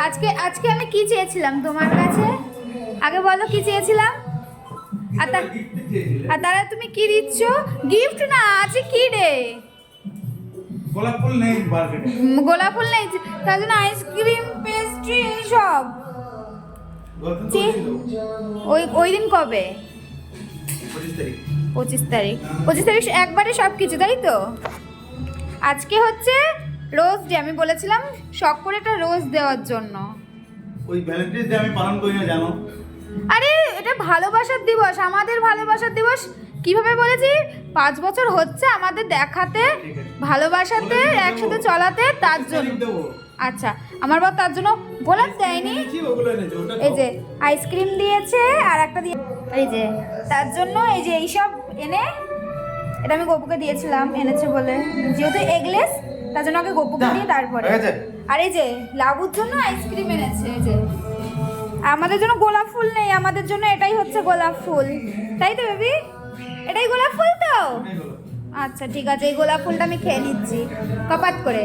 আজকে আজকে আমি কি চেয়েছিলাম তোমার কাছে? আগে বলো কি চেয়েছিলাম? আর তারা তুমি কি দিচ্ছ? গিফট না, আছে কি রে? গোলাপ ফুল নেই মার্কেটে। গোলাপ ফুল নেই, তার জন্য আইসক্রিম, পেস্ট্রি এইসব। ওই ওই দিন কবে? 25 তারিখ। 25 তারিখ। 25 তারিখ একবারে সব কিছু, তাই তো? আজকে হচ্ছে রোজ ডে, আমি বলেছিলাম শখ করে একটা রোজ দেওয়ার জন্য। ওই ভ্যালেন্টাইন্স ডে আমি পালন করি না জানো? আরে এটা ভালোবাসার দিবস, আমাদের ভালোবাসার দিবস। কিভাবে বলেছি? 5 বছর হচ্ছে আমাদের দেখাতে, ভালোবাসাতে, একসাথে চলাতে, তার জন্য। আচ্ছা, আমার বাবা তার জন্য গোলাপ দেয়নি। এই যে আইসক্রিম দিয়েছে আর একটা দিয়ে, এই যে তার জন্য এই যে এইসব এনে, এটা আমি গপুকে দিয়েছিলাম, এনেছে বলে, যেহেতু এগলেস তার জন্য আগে গপুকে দিয়ে তারপরে। আর এই যে লাবুর জন্য আইসক্রিম এনেছে, এই যে। আমাদের জন্য গোলাপ ফুল নেই, আমাদের জন্য এটাই হচ্ছে গোলাপ ফুল, তাই তো বেবি? এটাই গোলাপ ফুল তো? আচ্ছা ঠিক আছে, এই গোলাপ ফুলটা আমি খেয়ে নিচ্ছি কপাত করে।